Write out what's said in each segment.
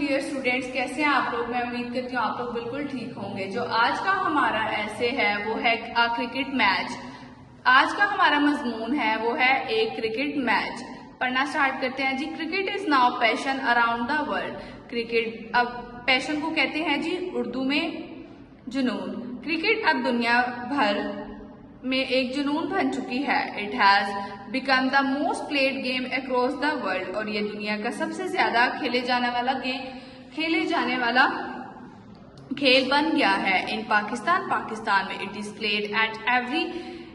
Dear students, कैसे हैं आप लोग। मैं उम्मीद करती हूँ आप लोग बिल्कुल ठीक होंगे। जो आज का हमारा ऐसे है वो है क्रिकेट मैच। आज का हमारा मजमून है वो है एक क्रिकेट मैच। पढ़ना स्टार्ट करते हैं जी। Cricket is now passion around the world. Cricket अब पैशन को कहते हैं जी उर्दू में जुनून। क्रिकेट अब दुनिया भर में एक जुनून बन चुकी है। It has become the most played game across the world. और ये दुनिया का सबसे ज्यादा खेले जाने वाला खेल बन गया है। इन पाकिस्तान में it is played at every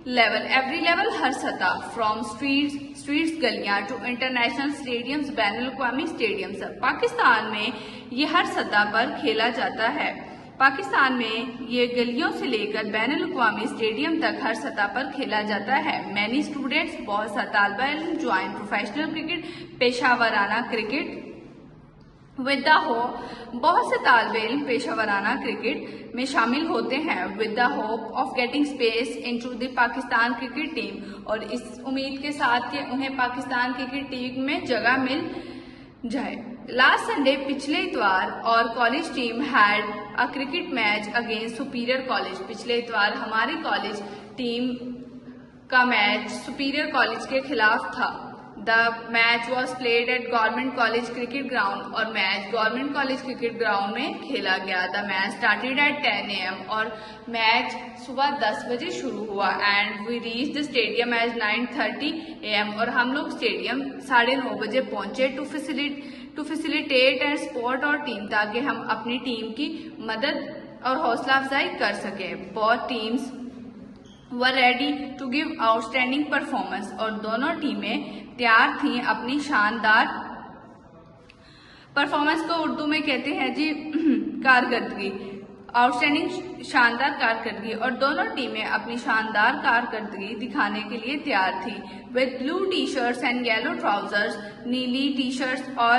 level हर सतह, फ्रॉम स्ट्रीट्स गलियां टू इंटरनेशनल स्टेडियम्स, बैनुल अक़वामी स्टेडियम्स। पाकिस्तान में ये हर सतह पर खेला जाता है। पाकिस्तान में ये गलियों से लेकर बैनुल अक़वामी स्टेडियम तक हर सतह पर खेला जाता है। मैनी स्टूडेंट्स, बहुत सा तालिबा इल्म ज्वाइन प्रोफेशनल क्रिकेट, पेशावराना क्रिकेट विद द होप। बहुत से तालिबे इल्म पेशावराना क्रिकेट में शामिल होते हैं with the hope of getting space into the Pakistan cricket team. और इस उम्मीद के साथ कि उन्हें पाकिस्तान क्रिकेट टीम में जगह मिल जाए। लास्ट संडे, पिछले इतवार, और college team had a cricket match against superior college. पिछले इतवार हमारी कॉलेज टीम का मैच सुपीरियर कॉलेज के खिलाफ था। The match was played at government college cricket ground. और match government college cricket ground में खेला गया। The match started at 10 AM और मैच सुबह 10 बजे शुरू हुआ। And we reach the stadium as 9:30 AM। और हम लोग स्टेडियम 9:30 बजे पहुंचे टू फैसिलिटेट एंड सपोर्ट और टीम, ताकि हम अपनी टीम की मदद और हौसला अफजाई कर सकें। Both teams were ready to give outstanding performance. और दोनों टीमें तैयार थीं अपनी शानदार परफॉर्मेंस को उर्दू में कहते हैं जी कारकर्दगी, आउटस्टैंडिंग शानदार कारकर्दगी। और दोनों टीमें अपनी शानदार कारकर्दगी दिखाने के लिए तैयार थी। With blue T shirts and yellow trousers, नीली टी शर्ट्स और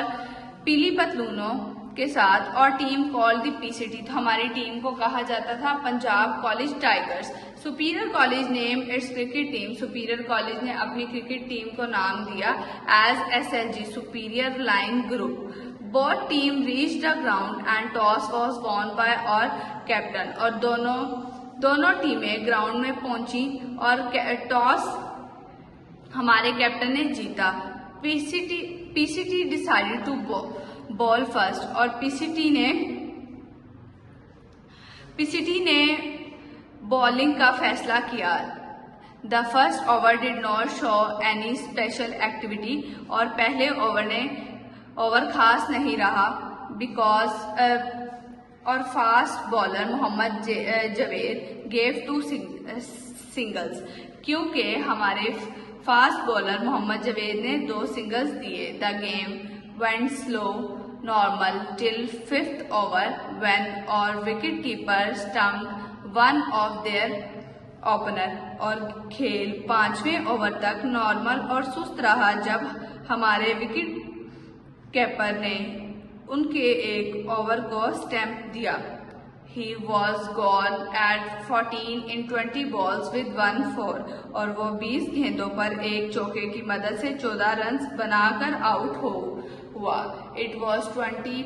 पीली पतलूनों के साथ। और टीम कॉल्ड द PCT, तो हमारी टीम को कहा जाता था Punjab College Tigers. Superior College name its cricket team. Superior College ने अपनी क्रिकेट टीम को नाम दिया as SLG, Superior Line Group. Both team reach the ground and toss was won by our captain. और दोनों टीमें ग्राउंड में पहुंची और टॉस हमारे कैप्टन ने जीता। PCT decided to ball first. और PCT ने बॉलिंग का फैसला किया। The first over did not show any special activity. और पहले ओवर खास नहीं रहा because our fast bowler Mohammad Javed gave 2 singles, क्योंकि हमारे फास्ट बॉलर मोहम्मद जवेद ने 2 सिंगल्स दिए। The game went slow normal till 5th over when our wicket-keeper stumped one of their opener। और खेल 5वें ओवर तक नॉर्मल और सुस्त रहा जब हमारे विकेट कीपर ने उनके एक ओवर को स्टैम्प दिया। He was gone at 14 in 20 balls with 1 4। और वो 20 गेंदों पर एक चौके की मदद से 14 रन बनाकर आउट हुआ। It was 20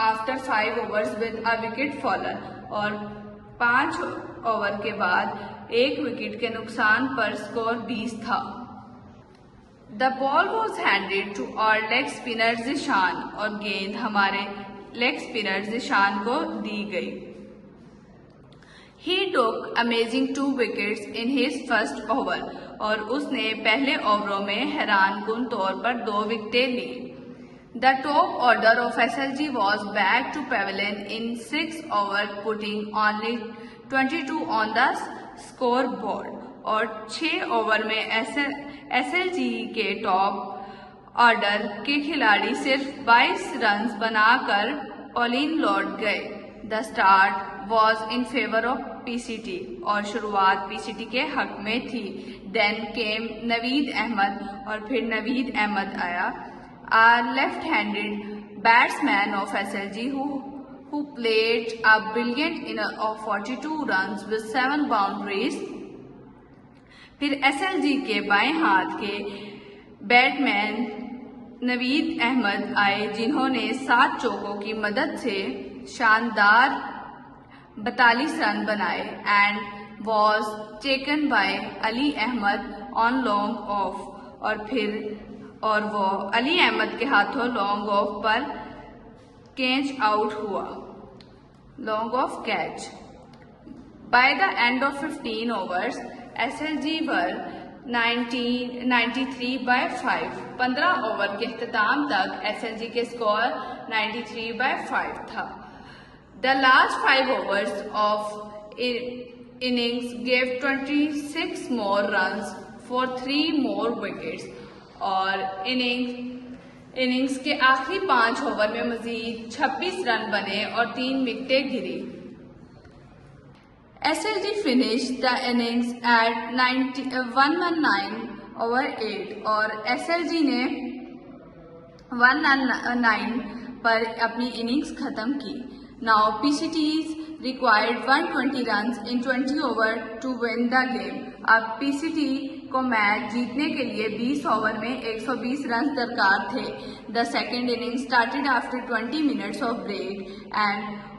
after 5 overs with a wicket fallen। और 5 ओवर के बाद एक विकेट के नुकसान पर स्कोर 20 था। The ball was handed to our leg spinner Zeeshan. और गेंद हमारे लेग स्पिनर ज़िशान को दी गई। He took amazing 2 wickets in his first over। और उसने पहले ओवरों में हैरानकुन तौर पर 2 विकेटें ली। The top order of SLG was back to pavilion in 6 overs, putting only 22 on the scoreboard। और 6 ओवर में SLG के टॉप ऑर्डर के खिलाड़ी सिर्फ 22 रन बनाकर ऑलिन लौट गए। The start was in favour of PCT। और शुरुआत PCT के हक में थी। Then came Naveed Ahmed. और फिर नवीद अहमद आया। A left-handed batsman of SLG who played a brilliant inning of 42 runs with 7 boundaries। फिर SLG के बाएं हाथ के बैट्समैन नवीद अहमद आए जिन्होंने 7 चौकों की मदद से शानदार 42 रन बनाए and was taken by Ali Ahmed on long off और वो अली अहमद के हाथों लॉन्ग ऑफ पर कैच आउट हुआ। Long off catch. By the end of 15 overs SLG were 93/5। 15 over के इख्तिताम तक SLG के स्कोर 93/5 था। द लास्ट 5 overs ऑफ innings gave 26 more runs for 3 more wickets और इनिंग्स के आखिरी 5 ओवर में मजीद 26 रन बने और 3 विकेटें गिरी। SLG finished the innings at 119 over 8 और SLG ने 119 पर अपनी इनिंग्स खत्म की। Now PCTs required 120 runs in 20 overs to win the game। अब PCT को मैच जीतने के लिए 20 ओवर में 120 रन दरकार थे। The second inning started after 20 minutes of break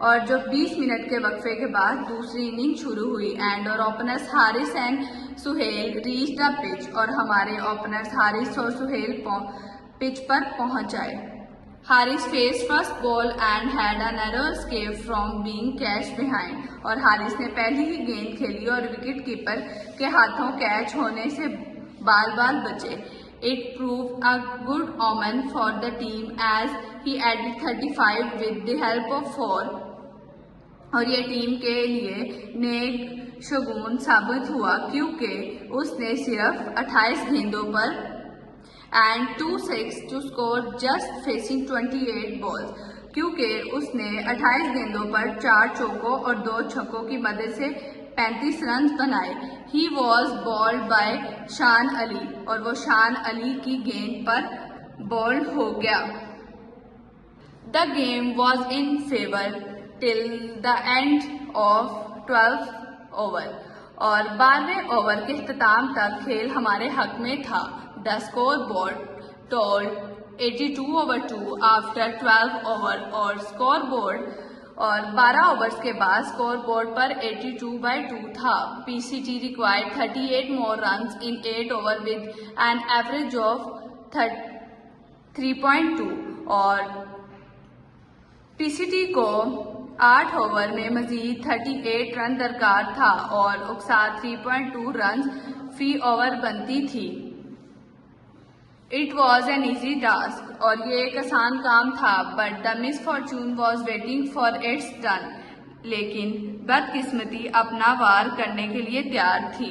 और जो 20 मिनट के वक्फे के बाद दूसरी इनिंग शुरू हुई और openers Haris and Suhail reach the pitch और हमारे ओपनर्स हारिस और सुहेल पिच पर पहुंच आए। Haris face first ball and had a narrow escape from being catch behind और हारिस ने पहली ही गेंद खेली और विकेट कीपर के हाथों कैच होने से बाल बचे। It prove a good omen for the team as he added 35 with the help of 4 और ये टीम के लिए नेक शगुन साबित हुआ क्योंकि उसने सिर्फ 28 गेंदों पर and 2 6 to score just facing 28 balls क्योंकि उसने 28 गेंदों पर 4 चौकों और 2 छक्कों की मदद से 35 रन बनाए। He was bowled by शान अली और वो शान अली की गेंद पर बॉल्ड हो गया। The game was in favor till the end of 12th over और 12वें ओवर के इख्तिताम तक खेल हमारे हक में था। The scoreboard told 82 over 2 after 12 over और scoreboard और 12 ओवर्स के बाद स्कोरबोर्ड पर 82/2 था। PCT required 38 more runs in 8 overs with an average of 3.2 और PCT को 8 ओवर में मजीद 38 रन दरकार था और उकसार 3.2 रन फी ओवर बनती थी। It was an easy task और ये एक आसान काम था but the misfortune was waiting for its turn लेकिन बदकिस्मती अपना वार करने के लिए तैयार थी।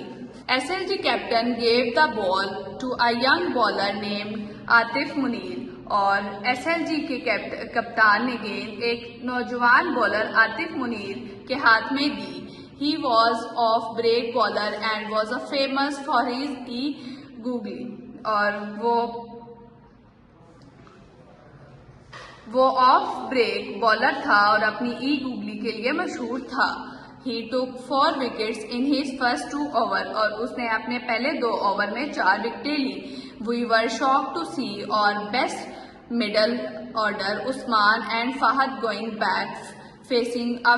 SLG captain gave the ball to a young bowler named Atif Munir और SLG के कप्तान ने गेंद एक नौजवान बॉलर आतिफ मुनीर के हाथ में दी। He was off break bowler and was a famous for his googly और वो ऑफ ब्रेक बॉलर था और अपनी गूगली के लिए मशहूर था। He took 4 wickets in his first 2 over और उसने अपने पहले 2 ओवर में 4 विकेटें ली। We were shock to see our best middle order Usman and Fahad going back facing a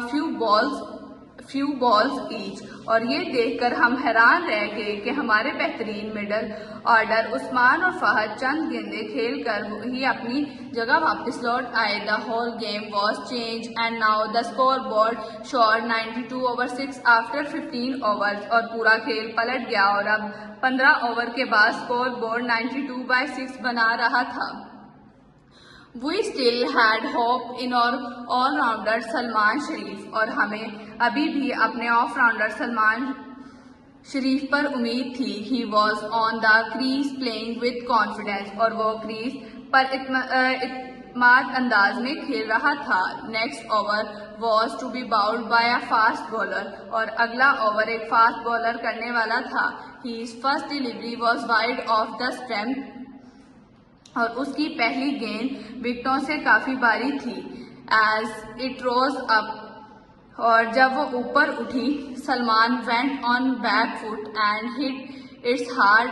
few balls each और ये देखकर हम हैरान रह गए कि हमारे बेहतरीन मिडल ऑर्डर उस्मान और फहद चंद गेंदें खेल कर ही अपनी जगह वापस लौट आए। The whole game was change and now the scoreboard shot 92 over 6 after 15 overs और पूरा खेल पलट गया और अब 15 ओवर के बाद स्कोर बोर्ड 92/6 बना रहा था। We still had hope in our all-rounder Salman शरीफ और हमें अभी भी अपने ऑफ-राउंडर सलमान शरीफ पर उम्मीद थी। He was on the crease playing with confidence और वो क्रीज पर इत्माद अंदाज में खेल रहा था। Next over was to be bowled by a fast bowler और अगला ओवर एक फास्ट बॉलर करने वाला था। His first delivery was wide off the stump और उसकी पहली गेंद विकेटों से काफी बारी थी। एज इट रोज अप और जब वो ऊपर उठी Salman went on back foot and hit it's hard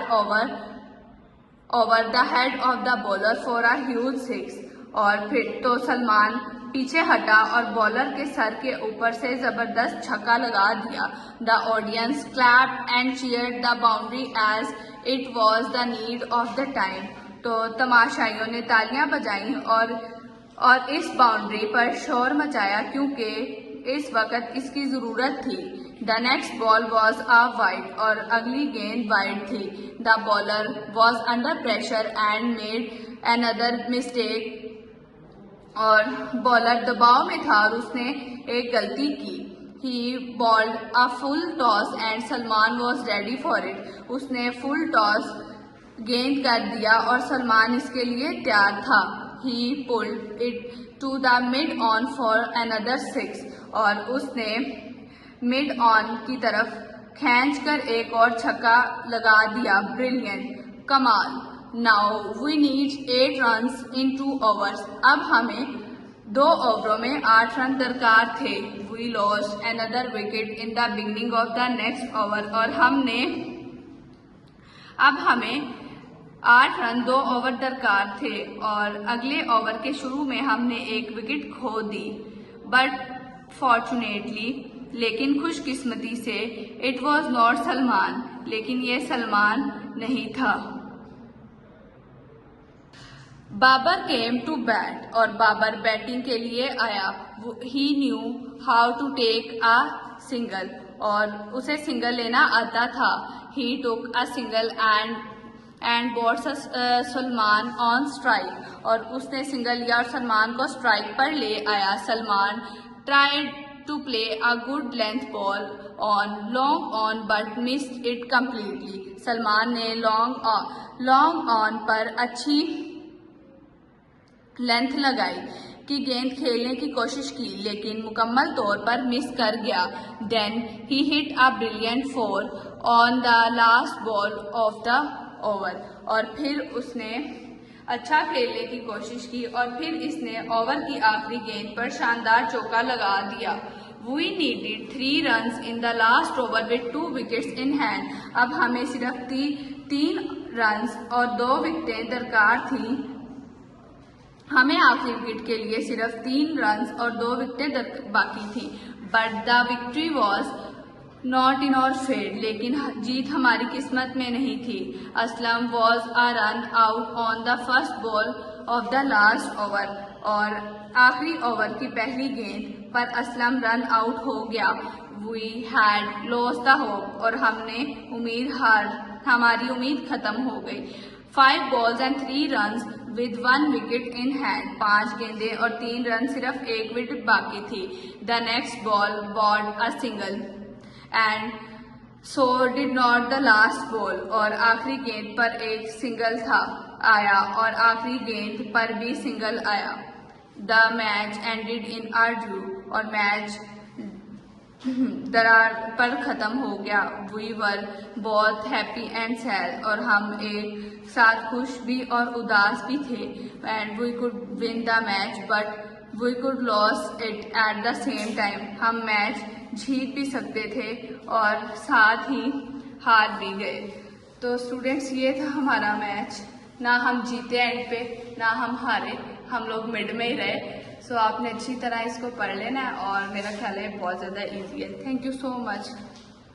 over the head of the bowler for a huge six. और फिर तो सलमान पीछे हटा और बॉलर के सर के ऊपर से जबरदस्त छक्का लगा दिया। The audience clapped and cheered the boundary as it was the need of the time. तो तमाशाइयों ने तालियां बजाईं और इस बाउंड्री पर शोर मचाया क्योंकि इस वक्त इसकी जरूरत थी। The next ball was a wide और अगली गेंद वाइड थी। The bowler was under pressure and made another mistake. और बॉलर दबाव में था और उसने एक गलती की। He bowled a full toss and Salman was ready for it. उसने फुल टॉस गेंद कर दिया और सलमान इसके लिए तैयार था। He pulled it to the mid on for another six. और उसने मिड ऑन की तरफ खींचकर एक और छक्का लगा दिया। ब्रिलियंट, कमाल। Now we need 8 runs in 2 overs। अब हमें 2 ओवरों में 8 रन दरकार थे। We lost another wicket in the beginning of the next over. और अब हमें 8 रन 2 ओवर दरकार थे और अगले ओवर के शुरू में हमने एक विकेट खो दी। बट फॉर्चुनेटली, लेकिन खुशकिस्मती से, इट वॉज नॉट सलमान, लेकिन ये सलमान नहीं था। Babar came to bat. और बाबर बैटिंग के लिए आया। He knew how to take a single. और उसे सिंगल लेना आता था। He took a single and brought Salman on strike. और उसने सिंगल लिया और सलमान को स्ट्राइक पर ले आया। Salman tried to play a good length ball on long on but missed it completely. Salman ने लॉन्ग ऑन पर अच्छी लेंथ लगाई कि गेंद खेलने की कोशिश की, लेकिन मुकम्मल तौर पर मिस कर गया। Then he hit a brilliant 4 on the last ball of the over. और फिर उसने अच्छा खेलने की कोशिश की और फिर इसने ओवर की आखिरी गेंद पर शानदार चौका लगा दिया। We needed 3 runs in the last over with 2 wickets in hand. अब हमें सिर्फ 3 रन्स और 2 विकेटें दरकार थीं। हमें आखिरी विकेट के लिए सिर्फ 3 रन्स और 2 विकेटें बाकी थी। But the victory was not in our fate. लेकिन जीत हमारी किस्मत में नहीं थी। Aslam was a run out on the first ball of the last over. और आखिरी ओवर की पहली गेंद पर असलम रन आउट हो गया। We had lost the hope. और हमारी उम्मीद खत्म हो गई। 5 balls and 3 runs with 1 wicket in hand। 5 गेंदें और 3 रन, सिर्फ 1 विकेट बाकी थी। The next ball bought a single and so did not the last ball. और आखिरी गेंद पर एक सिंगल आया और आखिरी गेंद पर भी सिंगल आया। The match ended in a Drew. और मैच दरार पर खत्म हो गया। वी वर बहुत हैप्पी एंड सैड। और हम एक साथ खुश भी और उदास भी थे। And we could win the match but we could lose it at the same time. हम मैच जीत भी सकते थे और साथ ही हार भी गए। तो स्टूडेंट्स, ये था हमारा मैच। ना हम जीते एंड पे, ना हम हारे, हम लोग मिड में ही रहे। सो आपने अच्छी तरह इसको पढ़ लेना है और मेरा ख्याल है बहुत ज़्यादा ईजी है। Thank you so much.